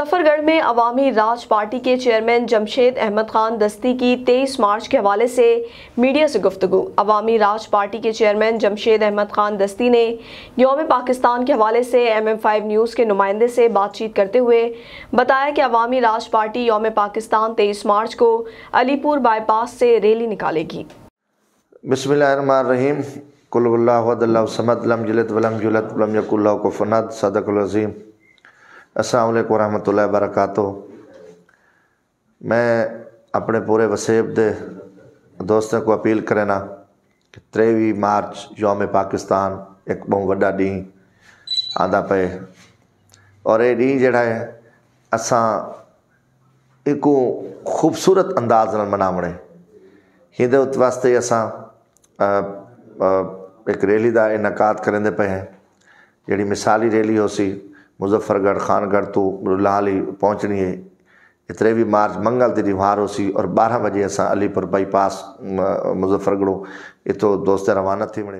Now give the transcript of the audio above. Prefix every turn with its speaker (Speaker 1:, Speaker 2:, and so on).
Speaker 1: मुजफ्फरगढ़ में अवामी राज पार्टी के चेयरमैन जमशेद अहमद खान दस्ती की 23 मार्च के हवाले से मीडिया से गुफ्तगू। अवामी राज पार्टी के चेयरमैन जमशेद अहमद खान दस्ती ने यौम पाकिस्तान के हवाले से MM5 न्यूज़ के नुमाइंदे से बातचीत करते हुए बताया कि अवामी राज पार्टी यौम पाकिस्तान 23 मार्च को अलीपुर बाईपास से रैली निकालेगी।
Speaker 2: बिस्मिल्लाहिर्रहमानिर्रहीम। कुल हुवल्लाहु अहद अल्लाहु समद लम यलिद वलम यूलद वलम यकुल लहु कुफुवन अहद। सदक़ल अज़ीम। अस्सलामु अलैकुम रहमतुल्लाहि व बरकातुहू। मैं अपने पूरे वसेब दे दोस्तों को अपील करना कि 23 मार्च यौम पाकिस्तान एक बहुत वड्डा ॾींहुं आंदा पे और ये ॾींहुं जड़ा है असां एक खूबसूरत अंदाज नाल मनावणे। हिंदे वास्ते असां एक रैली का इनकाद करेंदे पे हैं जिहड़ी मिसाली रैली हो सी मुजफ्फरगढ़ खानगढ़ तो लाहौली पहुँचनी है। 23 मार्च मंगल दी ॾींहुं हो सी और 12 बजे असां अलीपुर बाईपास मुजफ्फरगढ़ इतो दोस्त रवाना थी वणे।